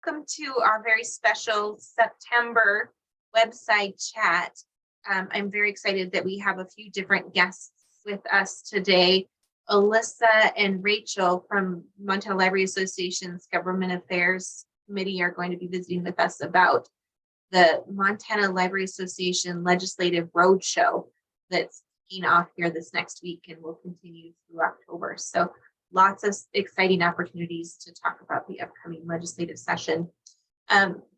welcome to our very special September website chat. I'm very excited that we have a few different guests with us today. Alyssa and Rachel from Montana Library Association's Government Affairs Committee are going to be visiting with us about the Montana Library Association Legislative Roadshow that's kicking off here this next week and will continue through October. So lots of exciting opportunities to talk about the upcoming legislative session.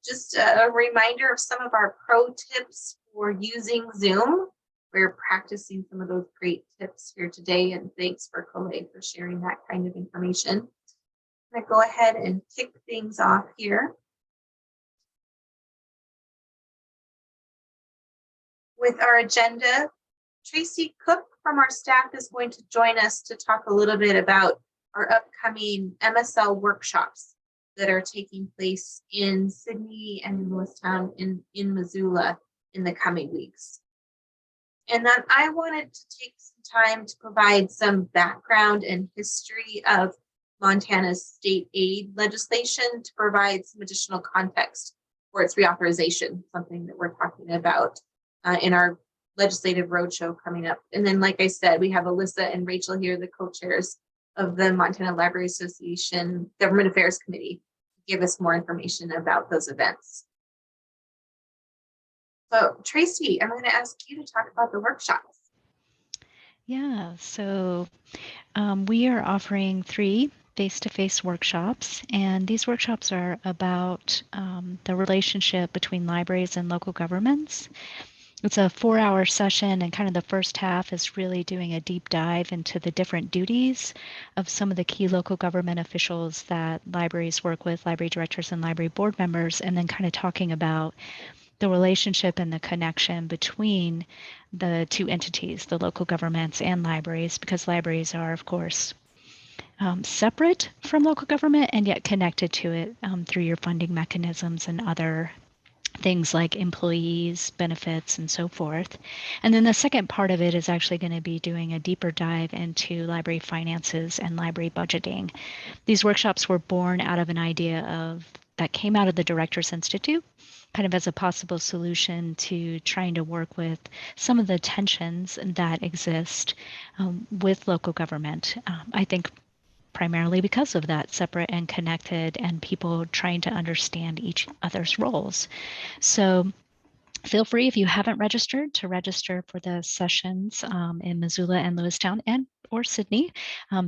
Just a reminder of some of our pro tips for using Zoom. We're practicing some of those great tips here today, and thanks for Colette for sharing that kind of information. I'm going to go ahead and kick things off here with our agenda. Tracy Cook from our staff is going to join us to talk a little bit about our upcoming MSL workshops that are taking place in Sydney and in Lewistown in Missoula in the coming weeks. And then I wanted to take some time to provide some background and history of Montana's state aid legislation to provide some additional context for its reauthorization, something that we're talking about in our legislative roadshow coming up. And then, like I said, we have Alyssa and Rachel here, the co-chairs of the Montana Library Association Government Affairs Committee, to give us more information about those events. So Tracy, I'm going to ask you to talk about the workshops. Yeah, so we are offering 3 face-to-face workshops, and these workshops are about the relationship between libraries and local governments. It's a 4-hour session, and kind of the first half is really doing a deep dive into the different duties of some of the key local government officials that libraries work with, library directors and library board members, and then kind of talking about the relationship and the connection between the 2 entities, the local governments and libraries, because libraries are, of course, separate from local government and yet connected to it through your funding mechanisms and other things like employees, benefits, and so forth. And then the second part of it is actually going to be doing a deeper dive into library finances and library budgeting. These workshops were born out of an idea that came out of the Directors Institute, kind of as a possible solution to trying to work with some of the tensions that exist with local government. I think primarily because of that, separate and connected, and people trying to understand each other's roles. So feel free, if you haven't registered, to register for the sessions in Missoula and Lewistown or Sydney.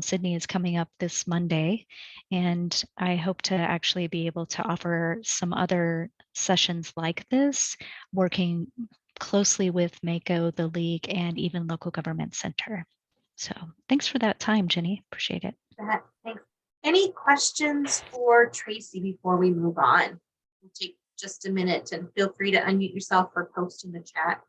Sydney is coming up this Monday, and I hope to actually be able to offer some other sessions like this, working closely with MACO, the League, and even Local Government Center. So thanks for that time, Jenny. Appreciate it. Thanks. Any questions for Tracy before we move on? We'll take just a minute, and feel free to unmute yourself or post in the chat.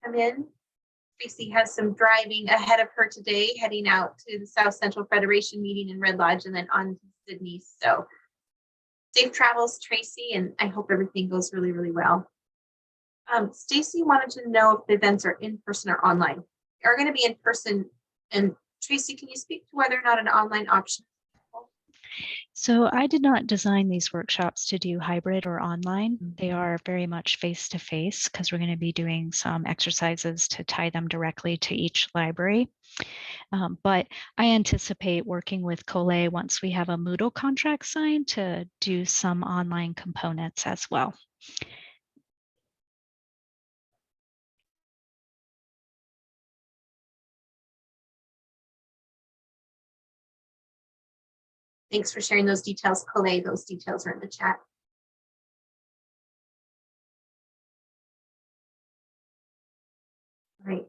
Come in. Tracy has some driving ahead of her today, heading out to the South Central Federation meeting in Red Lodge and then on to Sydney. So safe travels, Tracy, and I hope everything goes really, really well. Stacy wanted to know if the events are in person or online. They are going to be in person. And Tracy, can you speak to whether or not an online option? So I did not design these workshops to do hybrid or online. They are very much face-to-face because we're going to be doing some exercises to tie them directly to each library. But I anticipate working with Colette once we have a Moodle contract signed to do some online components as well. Thanks for sharing those details, Colette. Those details are in the chat. Right.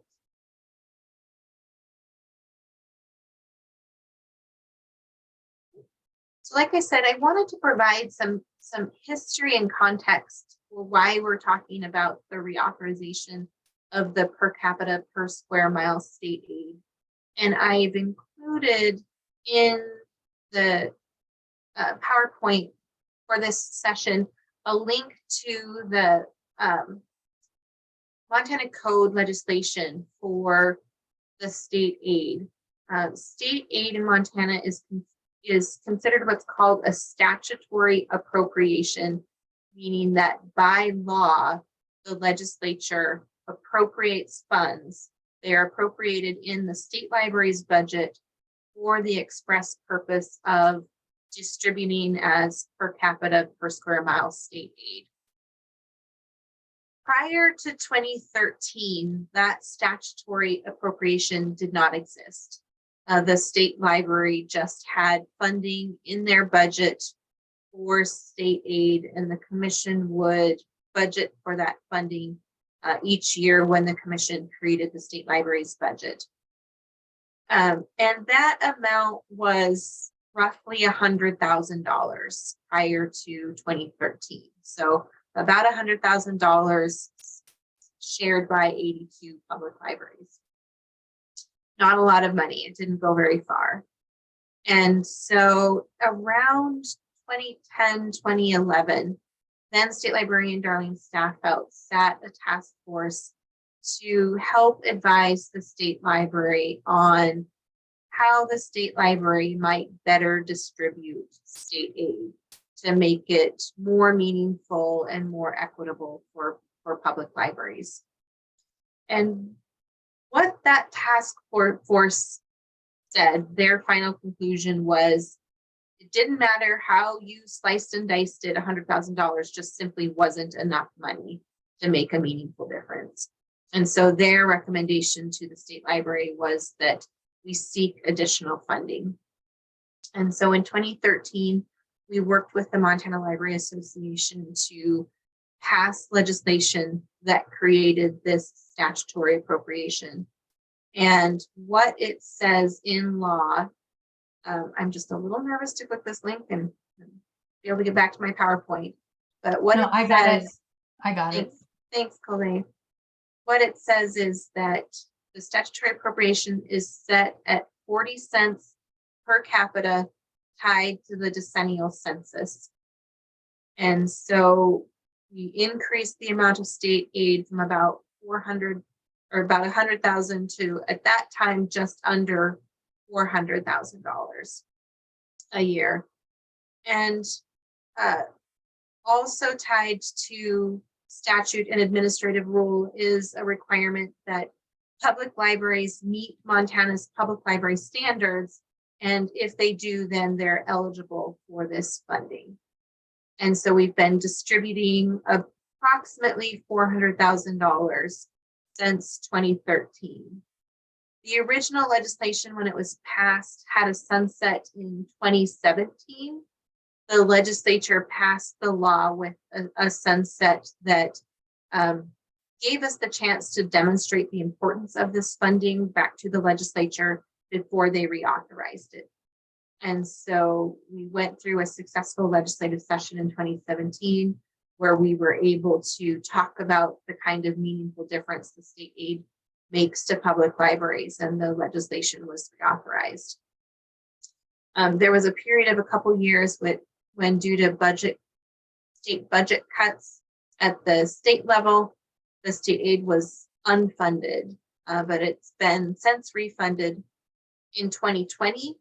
So like I said, I wanted to provide some history and context for why we're talking about the reauthorization of the per capita per square mile state aid. And I've included in the PowerPoint for this session a link to the Montana Code legislation for the state aid. State aid in Montana is considered what's called a statutory appropriation, meaning that by law, the legislature appropriates funds. They are appropriated in the state library's budget for the express purpose of distributing as per capita per square mile state aid. Prior to 2013, that statutory appropriation did not exist. The state library just had funding in their budget for state aid, and the commission would budget for that funding each year when the commission created the state library's budget. And that amount was roughly $100,000 prior to 2013. So about $100,000 shared by 82 public libraries. Not a lot of money. It didn't go very far. And so around 2010, 2011, then State Librarian Darlene Staffelt sat a task force to help advise the state library on how the state library might better distribute state aid to make it more meaningful and more equitable for public libraries. And what that task force said, their final conclusion was, it didn't matter how you sliced and diced it, $100,000 just simply wasn't enough money to make a meaningful difference. And so their recommendation to the state library was that we seek additional funding. And so in 2013, we worked with the Montana Library Association to pass legislation that created this statutory appropriation. And what it says in law, I'm just a little nervous to click this link and be able to get back to my PowerPoint. But what it I says, got it. Thanks, Colleen. What it says is that the statutory appropriation is set at 40 cents per capita tied to the decennial census. And so we increased the amount of state aid from about 400 or about 100,000 to, at that time, just under $400,000 a year. And also tied to statute and administrative rule is a requirement that public libraries meet Montana's public library standards. And if they do, then they're eligible for this funding. And so we've been distributing approximately $400,000 since 2013. The original legislation, when it was passed, had a sunset in 2017. The legislature passed the law with a sunset that gave us the chance to demonstrate the importance of this funding back to the legislature before they reauthorized it. And so we went through a successful legislative session in 2017 where we were able to talk about the kind of meaningful difference the state aid makes to public libraries, and the legislation was reauthorized. There was a period of a couple years when due to state budget cuts at the state level, the state aid was unfunded, but it's been since refunded. In 2020,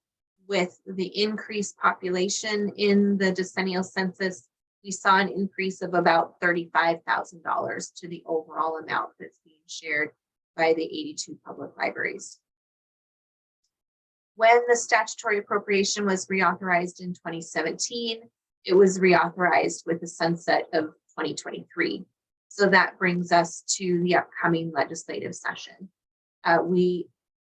with the increased population in the decennial census, we saw an increase of about $35,000 to the overall amount that's being shared by the 82 public libraries. When the statutory appropriation was reauthorized in 2017, it was reauthorized with the sunset of 2023. So that brings us to the upcoming legislative session. We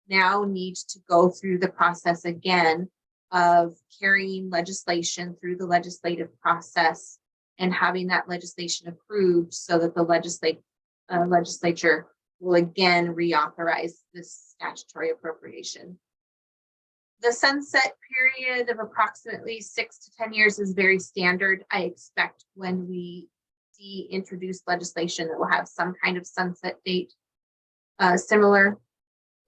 now need to go through the process again of carrying legislation through the legislative process and having that legislation approved so that the legislature will again reauthorize this statutory appropriation. The sunset period of approximately 6 to 10 years is very standard. I expect when we see introduced legislation that will have some kind of sunset date similar.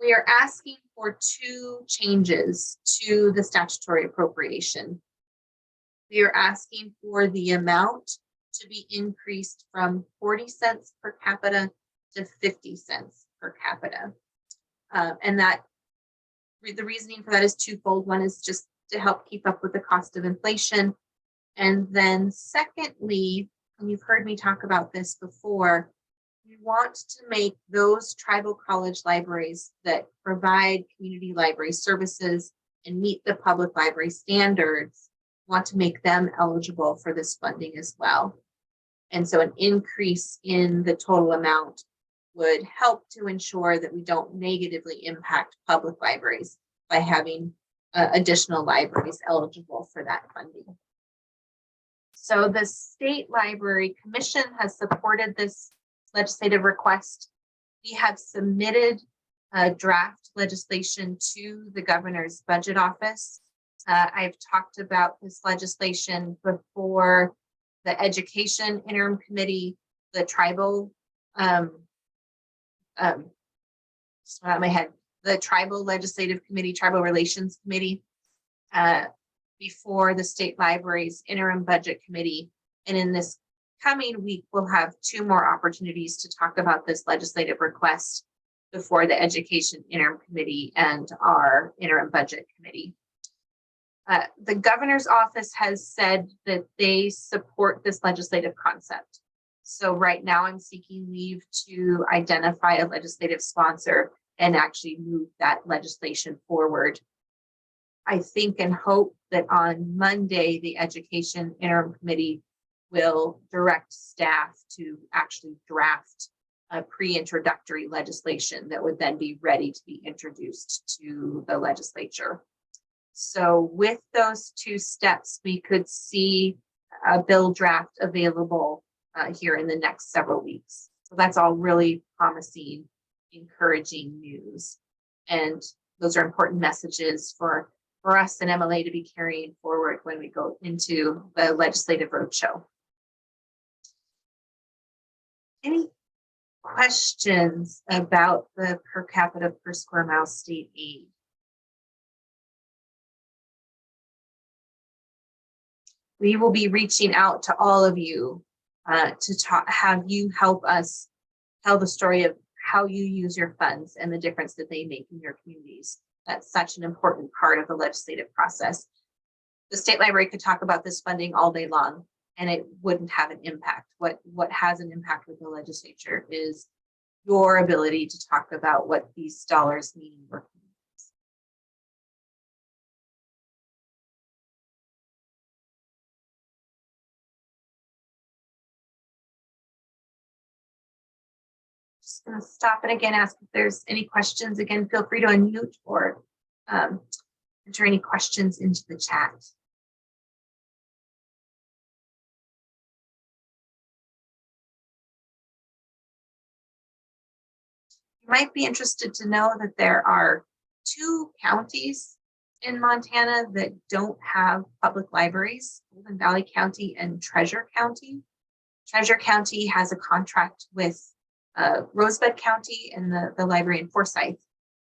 We are asking for two changes to the statutory appropriation. We are asking for the amount to be increased from 40 cents per capita to 50 cents per capita. And that the reasoning for that is twofold. One is just to help keep up with the cost of inflation. And then secondly, and you've heard me talk about this before, we want to make those tribal college libraries that provide community library services and meet the public library standards, want to make them eligible for this funding as well. And so an increase in the total amount would help to ensure that we don't negatively impact public libraries by having additional libraries eligible for that funding. So the State Library Commission has supported this legislative request. We have submitted draft legislation to the governor's budget office. I've talked about this legislation before the Education Interim Committee, the Tribal, just out of my head, the Tribal Legislative Committee, Tribal Relations Committee, before the State Library's Interim Budget Committee. And in this coming week, we'll have two more opportunities to talk about this legislative request before the Education Interim Committee and our Interim Budget Committee. The governor's office has said that they support this legislative concept. So right now I'm seeking leave to identify a legislative sponsor and actually move that legislation forward. I think and hope that on Monday, the Education Interim Committee will direct staff to actually draft a pre-introductory legislation that would then be ready to be introduced to the legislature. So with those two steps, we could see a bill draft available here in the next several weeks. So that's all really promising, encouraging news. And those are important messages for us and MLA to be carrying forward when we go into the legislative roadshow. Any questions about the per capita per square mile state aid? We will be reaching out to all of you to have you help us tell the story of how you use your funds and the difference that they make in your communities. That's such an important part of the legislative process. The State Library could talk about this funding all day long and it wouldn't have an impact. What has an impact with the legislature is your ability to talk about what these dollars mean in your communities. Just going to stop and again ask if there's any questions. Again, feel free to unmute or enter any questions into the chat. You might be interested to know that there are 2 counties in Montana that don't have public libraries, Golden Valley County and Treasure County. Treasure County has a contract with Rosebud County and the library in Forsyth.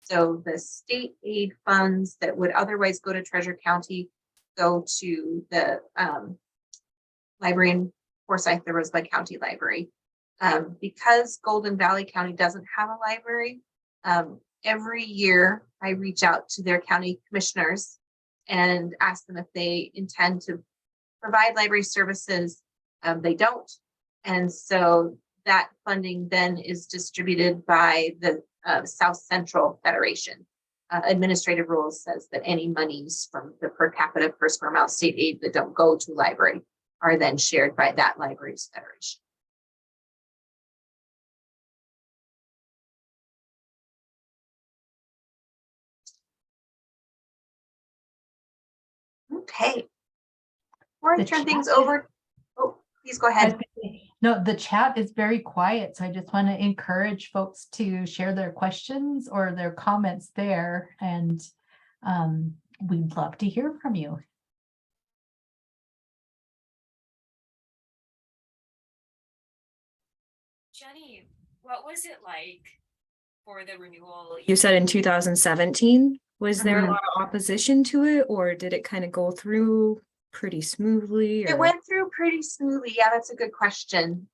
So the state aid funds that would otherwise go to Treasure County go to the library in Forsyth, the Rosebud County Library. Because Golden Valley County doesn't have a library, every year I reach out to their county commissioners and ask them if they intend to provide library services. They don't. And so that funding then is distributed by the South Central Federation. Administrative rules says that any monies from the per capita per square mile state aid that don't go to library are then shared by that library's federation. Okay. Before I turn things over, oh, please go ahead. No, the chat is very quiet, so I just want to encourage folks to share their questions or their comments there, and we'd love to hear from you. Jenny, what was it like for the renewal, you said in 2017, was there a Mhm. lot of opposition to it, or did it kind of go through pretty smoothly? It Or went through pretty smoothly. Yeah, that's a good question.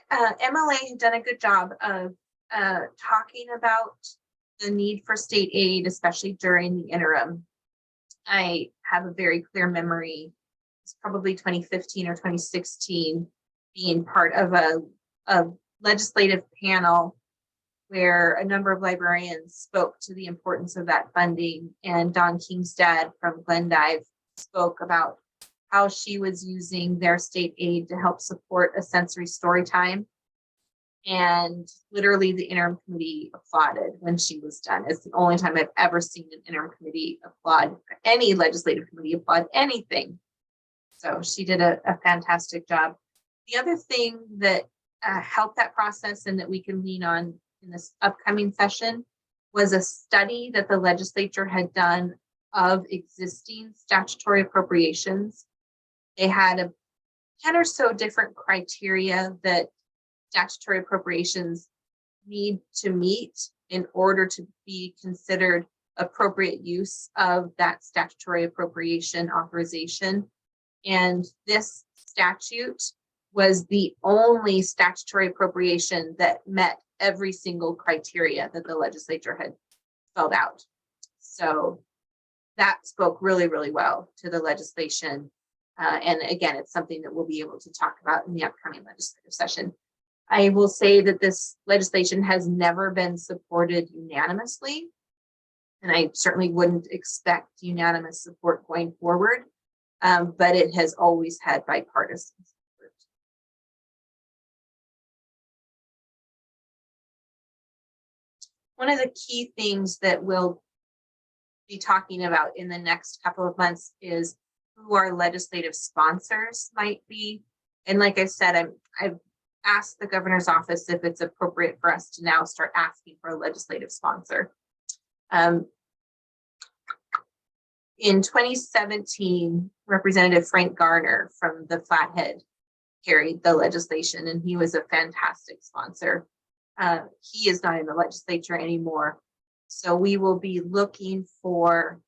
MLA had done a good job of talking about the need for state aid, especially during the interim. I have a very clear memory. It's probably 2015 or 2016, being part of a legislative panel where a number of librarians spoke to the importance of that funding. And Dawn Kingstad from Glendive spoke about how she was using their state aid to help support a sensory story time. And literally the interim committee applauded when she was done. It's the only time I've ever seen an interim committee applaud, any legislative committee applaud anything. So she did a fantastic job. The other thing that helped that process and that we can lean on in this upcoming session was a study that the legislature had done of existing statutory appropriations. They had a 10 or so different criteria that statutory appropriations need to meet in order to be considered appropriate use of that statutory appropriation authorization. And this statute was the only statutory appropriation that met every single criteria that the legislature had spelled out. So that spoke really, really well to the legislation. And again, it's something that we'll be able to talk about in the upcoming legislative session. I will say that this legislation has never been supported unanimously, and I certainly wouldn't expect unanimous support going forward, but it has always had bipartisan support. One of the key things that we'll be talking about in the next couple of months is who our legislative sponsors might be. And like I said, I've asked the governor's office if it's appropriate for us to now start asking for a legislative sponsor. In 2017, Representative Frank Garner from the Flathead carried the legislation, and he was a fantastic sponsor. He is not in the legislature anymore, so we will be looking for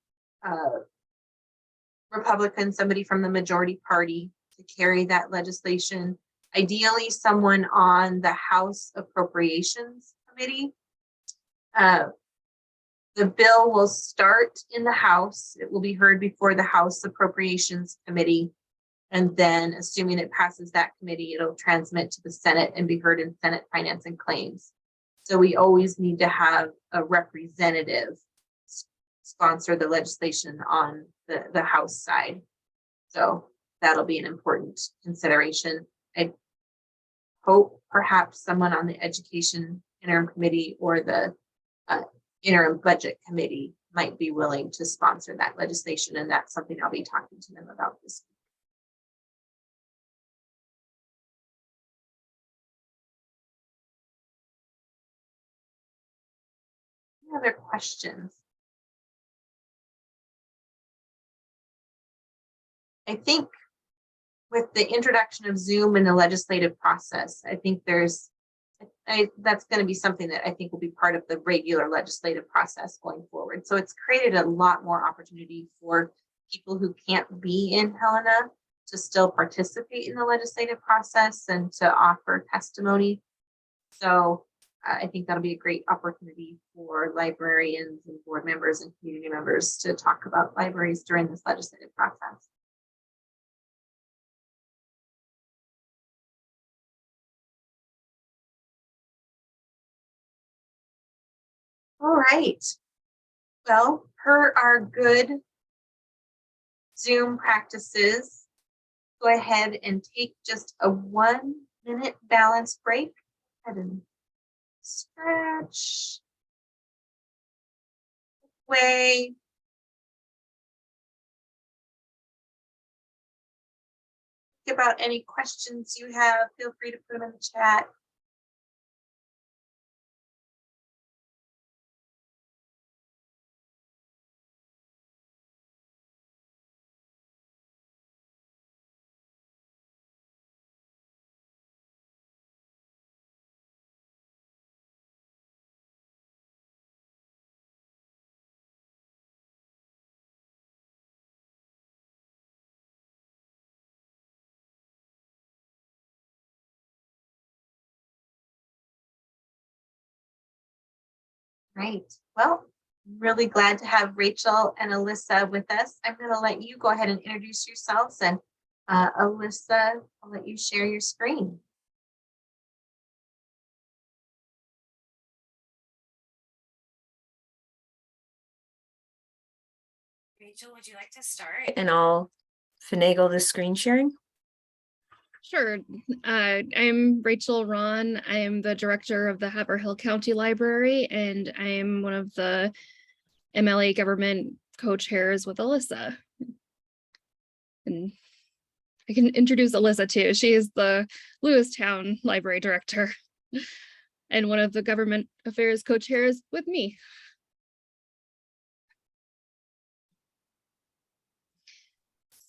Republican, somebody from the majority party, to carry that legislation. Ideally, someone on the House Appropriations Committee. The bill will start in the House. It will be heard before the House Appropriations Committee. And then, assuming it passes that committee, it'll transmit to the Senate and be heard in Senate Finance and Claims. So we always need to have a representative sponsor the legislation on the House side. So that'll be an important consideration. I hope perhaps someone on the Education Interim Committee or the Interim Budget Committee might be willing to sponsor that legislation, and that's something I'll be talking to them about this week. Any other questions? I think with the introduction of Zoom in the legislative process, I think that's going to be something that I think will be part of the regular legislative process going forward. So it's created a lot more opportunity for people who can't be in Helena to still participate in the legislative process and to offer testimony. So I think that'll be a great opportunity for librarians and board members and community members to talk about libraries during this legislative process. All right. Well, per our good Zoom practices, go ahead and take just a 1-minute balance break. Go ahead and stretch away. Think about any questions you have. Feel free to put them in the chat. Right. Well, really glad to have Rachel and Alyssa with us. I'm going to let you go ahead and introduce yourselves. And Alyssa, I'll let you share your screen. Rachel, would you like to start? And I'll finagle the screen sharing. Sure. I'm Rachel Ron. I'm the director of the Haverhill County Library, and I'm one of the MLA government co-chairs with Alyssa. And I can introduce Alyssa too. She is the Lewistown Library Director and one of the government affairs co-chairs with me.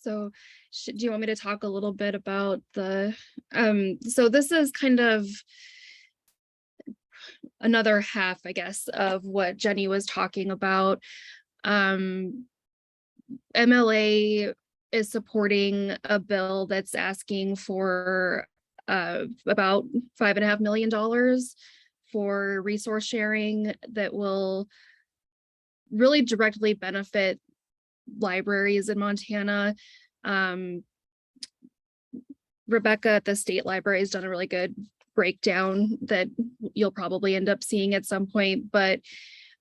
So do you want me to talk a little bit about the, so this is kind of another half, I guess, of what Jenny was talking about. MLA is supporting a bill that's asking for about $5.5 million for resource sharing that will really directly benefit libraries in Montana. Rebecca at the state library has done a really good breakdown that you'll probably end up seeing at some point, but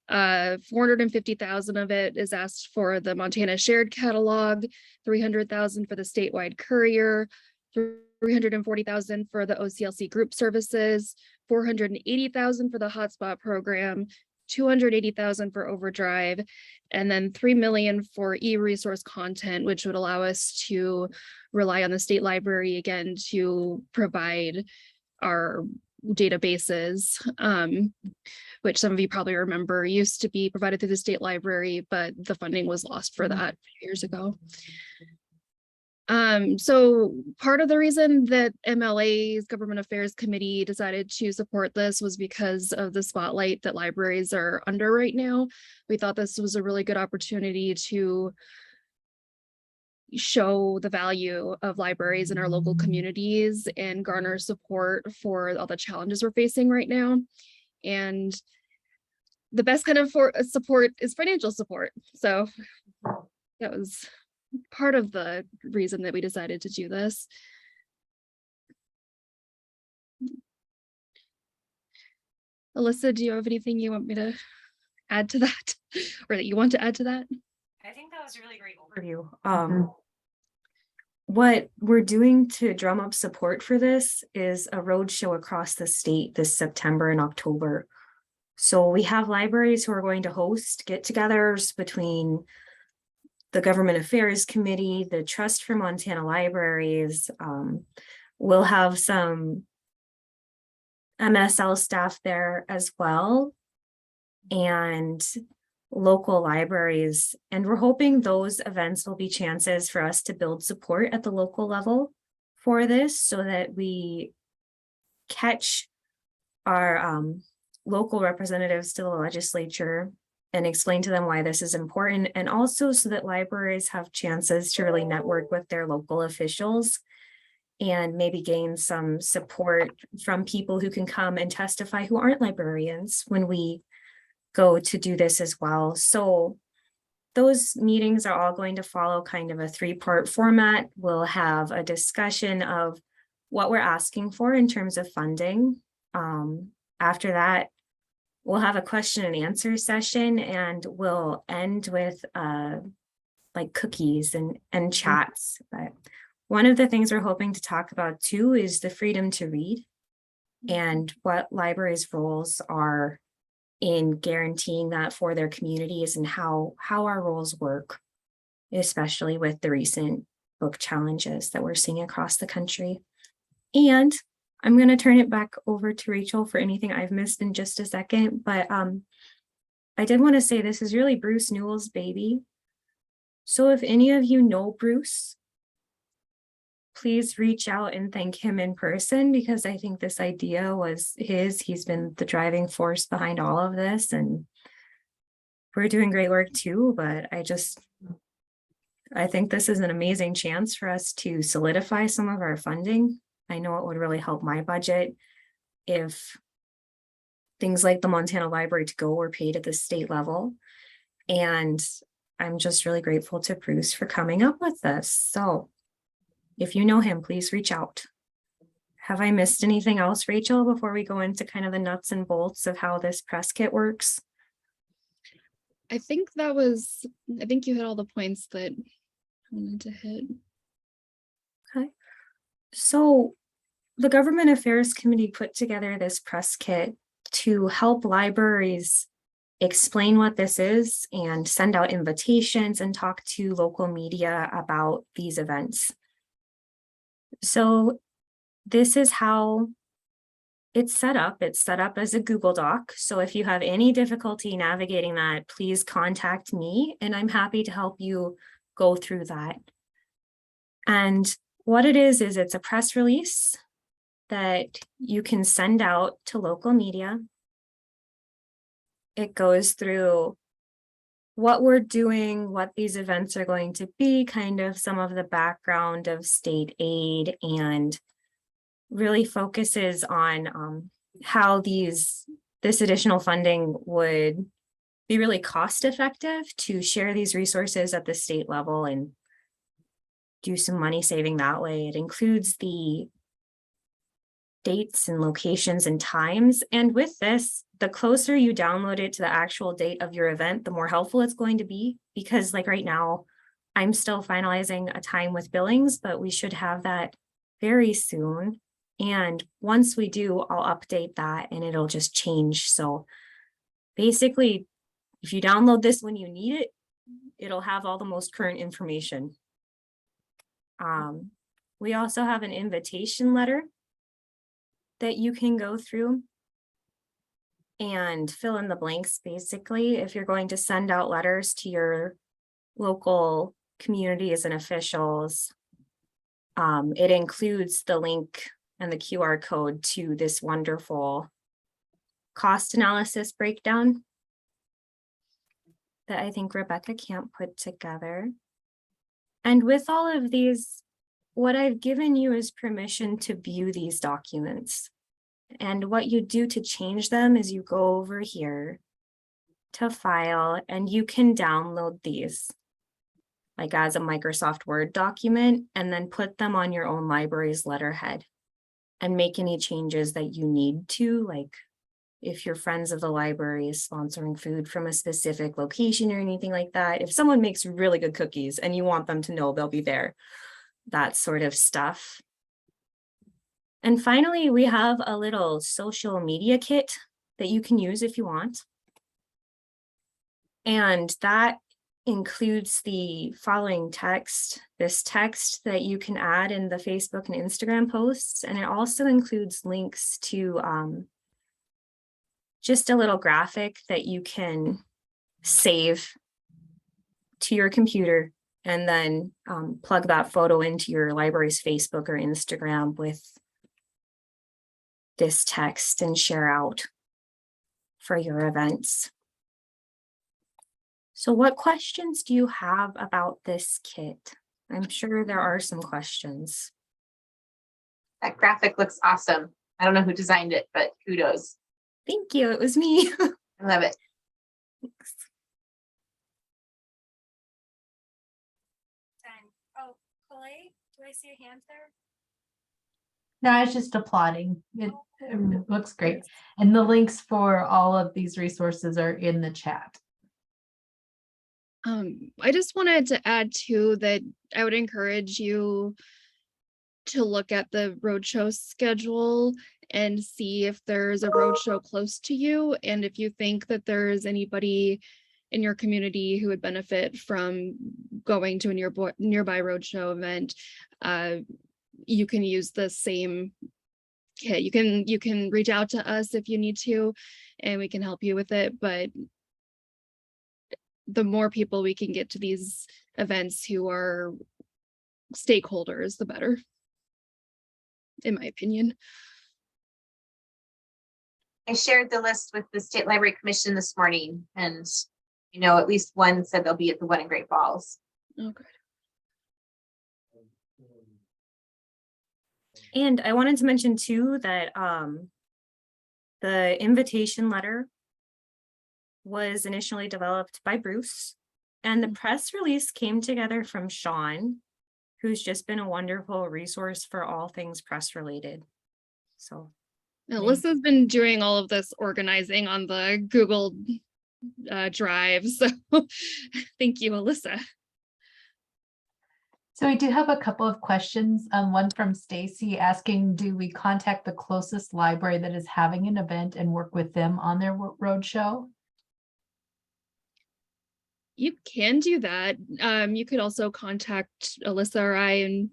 450,000 of it is asked for the Montana shared catalog, 300,000 for the statewide courier, 340,000 for the OCLC group services, 480,000 for the hotspot program, 280,000 for overdrive, and then 3 million for e-resource content, which would allow us to rely on the state library again to provide our databases, which some of you probably remember used to be provided through the state library, but the funding was lost for that a few years ago. So part of the reason that MLA's Government Affairs Committee decided to support this was because of the spotlight that libraries are under right now. We thought this was a really good opportunity to show the value of libraries in our local communities and garner support for all the challenges we're facing right now. And the best kind of support is financial support. So that was part of the reason that we decided to do this. Alyssa, do you have anything you want me to add to that or that you want to add to that? I think that was a really great overview. What we're doing to drum up support for this is a roadshow across the state this September and October. So we have libraries who are going to host get-togethers between the Government Affairs Committee, the Trust for Montana Libraries. We'll have some MSL staff there as well, and local libraries. And we're hoping those events will be chances for us to build support at the local level for this so that we catch our local representatives to the legislature and explain to them why this is important, and also so that libraries have chances to really network with their local officials and maybe gain some support from people who can come and testify who aren't librarians when we go to do this as well. So those meetings are all going to follow kind of a 3-part format. We'll have a discussion of what we're asking for in terms of funding. After that, we'll have a question and answer session, and we'll end with like cookies and chats. But one of the things we're hoping to talk about too is the freedom to read and what libraries' roles are in guaranteeing that for their communities, and how our roles work, especially with the recent book challenges that we're seeing across the country. And I'm going to turn it back over to Rachel for anything I've missed in just a second, but I did want to say this is really Bruce Newell's baby. So if any of you know Bruce, please reach out and thank him in person, because I think this idea was his. He's been the driving force behind all of this, and we're doing great work too, but I think this is an amazing chance for us to solidify some of our funding. I know it would really help my budget if things like the Montana Library to Go were paid at the state level. And I'm just really grateful to Bruce for coming up with this. So if you know him, please reach out. Have I missed anything else, Rachel, before we go into kind of the nuts and bolts of how this press kit works? I think you hit all the points that I wanted to hit. Okay. So the Government Affairs Committee put together this press kit to help libraries explain what this is and send out invitations and talk to local media about these events. So this is how it's set up. It's set up as a Google Doc. So if you have any difficulty navigating that, please contact me and I'm happy to help you go through that. And what it is it's a press release that you can send out to local media. It goes through what we're doing, what these events are going to be, kind of some of the background of state aid, and really focuses on how this additional funding would be really cost effective to share these resources at the state level and do some money saving that way. It includes the dates and locations and times. And with this, the closer you download it to the actual date of your event, the more helpful it's going to be. Because like right now, I'm still finalizing a time with Billings, but we should have that very soon. And once we do, I'll update that and it'll just change. So basically, if you download this when you need it, it'll have all the most current information. We also have an invitation letter that you can go through and fill in the blanks. Basically, if you're going to send out letters to your local communities and officials, it includes the link and the QR code to this wonderful cost analysis breakdown that I think Rebecca Camp put together. And with all of these, what I've given you is permission to view these documents. And what you do to change them is you go over here to file and you can download these like as a Microsoft Word document and then put them on your own library's letterhead and make any changes that you need to, like if your friends of the library is sponsoring food from a specific location or anything like that. If someone makes really good cookies and you want them to know they'll be there, that sort of stuff. And finally, we have a little social media kit that you can use if you want. And that includes the following text, this text that you can add in the Facebook and Instagram posts. And it also includes links to just a little graphic that you can save to your computer and then plug that photo into your library's Facebook or Instagram with this text and share out for your events. So what questions do you have about this kit? I'm sure there are some questions. That graphic looks awesome. I don't know who designed it, but kudos. Thank you. It was me. I love it. Thanks. Oh, Clay, do I see a hand there? No, I was just applauding. It looks great. And the links for all of these resources are in the chat. I just wanted to add too that I would encourage you to look at the roadshow schedule and see if there's a roadshow close to you. And if you think that there's anybody in your community who would benefit from going to a nearby roadshow event, you can use the same kit. You can reach out to us if you need to, and we can help you with it. But the more people we can get to these events who are stakeholders, the better, in my opinion. I shared the list with the State Library Commission this morning, and at least one said they'll be at the one in Great Falls. Okay. And I wanted to mention too that The invitation letter was initially developed by Bruce, and the press release came together from Sean, who's just been a wonderful resource for all things press related. So Alyssa's been doing all of this organizing on the Google Drive. So thank you, Alyssa. So we do have a couple of questions. One from Stacy asking, do we contact the closest library that is having an event and work with them on their roadshow? You can do that. You could also contact Alyssa or I, and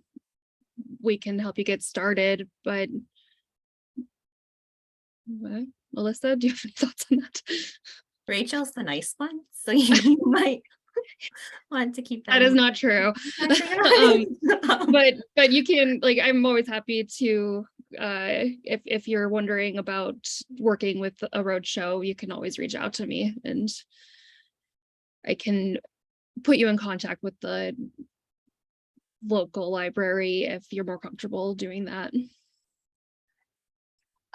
we can help you get started. But what? Alyssa, do you have any thoughts on that? Rachel's the nice one, so you might want to keep that. That is not true. But you can, like, I'm always happy to, if you're wondering about working with a roadshow, you can always reach out to me and I can put you in contact with the local library if you're more comfortable doing that.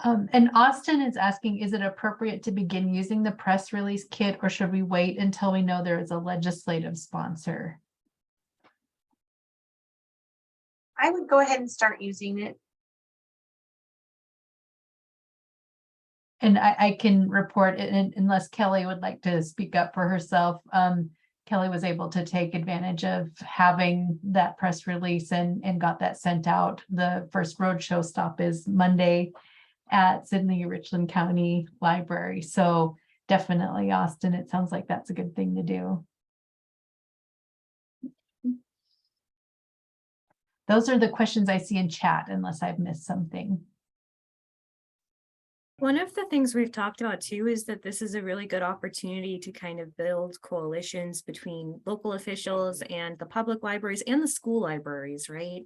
And Austin is asking, is it appropriate to begin using the press release kit, or should we wait until we know there is a legislative sponsor? I would go ahead and start using it. And I can report it, unless Kelly would like to speak up for herself. Kelly was able to take advantage of having that press release and got that sent out. The first roadshow stop is Monday at Sidney Richland County Library. So definitely, Austin, it sounds like that's a good thing to do. Those are the questions I see in chat, unless I've missed something. One of the things we've talked about too is that this is a really good opportunity to kind of build coalitions between local officials and the public libraries and the school libraries, right?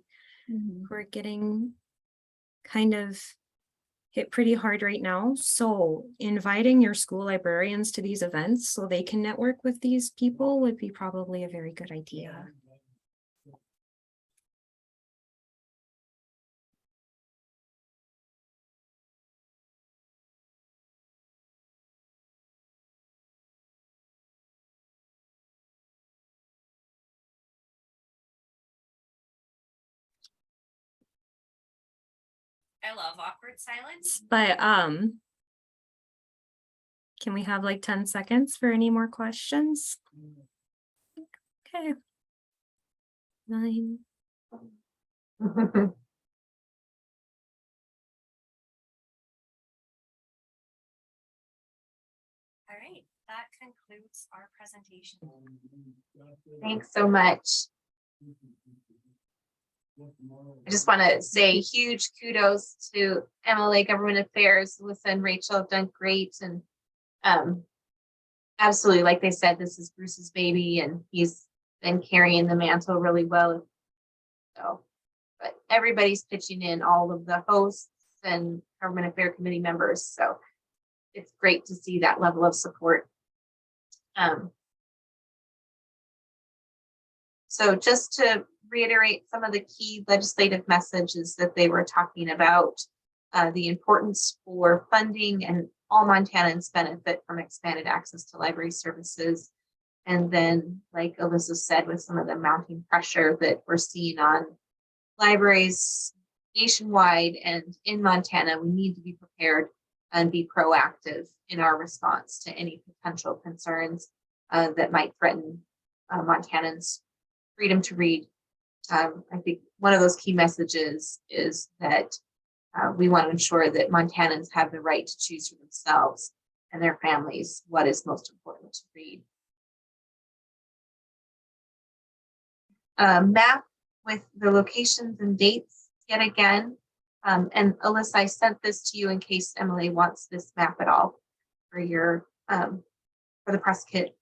Mm-hmm. We're getting kind of hit pretty hard right now. So inviting your school librarians to these events so they can network with these people would be probably a very good idea. I love awkward silence, but can we have like 10 seconds for any more questions? Okay. 9. All right, that concludes our presentation. Thanks so much. I just want to say huge kudos to MLA Government Affairs. Alyssa and Rachel have done great, and absolutely, like they said, this is Bruce's baby, and he's been carrying the mantle really well. So, but everybody's pitching in, all of the hosts and Government Affairs Committee members. So it's great to see that level of support. So just to reiterate some of the key legislative messages that they were talking about, the importance for funding, and all Montanans benefit from expanded access to library services. And then, like Alyssa said, with some of the mounting pressure that we're seeing on libraries nationwide and in Montana, we need to be prepared and be proactive in our response to any potential concerns that might threaten Montanans' freedom to read. I think one of those key messages is that we want to ensure that Montanans have the right to choose for themselves and their families what is most important to read. Map with the locations and dates yet again. And Alyssa, I sent this to you in case Emily wants this map at all for your for the press kit.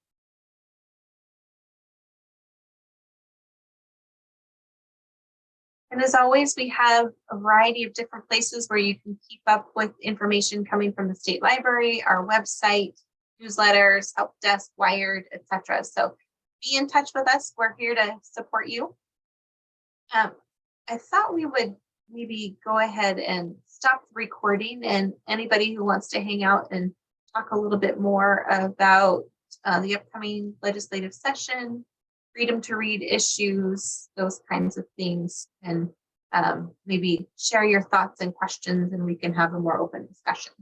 And as always, we have a variety of different places where you can keep up with information coming from the state library, our website, newsletters, help desk, Wired, etc. So be in touch with us. We're here to support you. I thought we would maybe go ahead and stop the recording, and anybody who wants to hang out and talk a little bit more about the upcoming legislative session, freedom to read issues, those kinds of things, and maybe share your thoughts and questions, and we can have a more open discussion.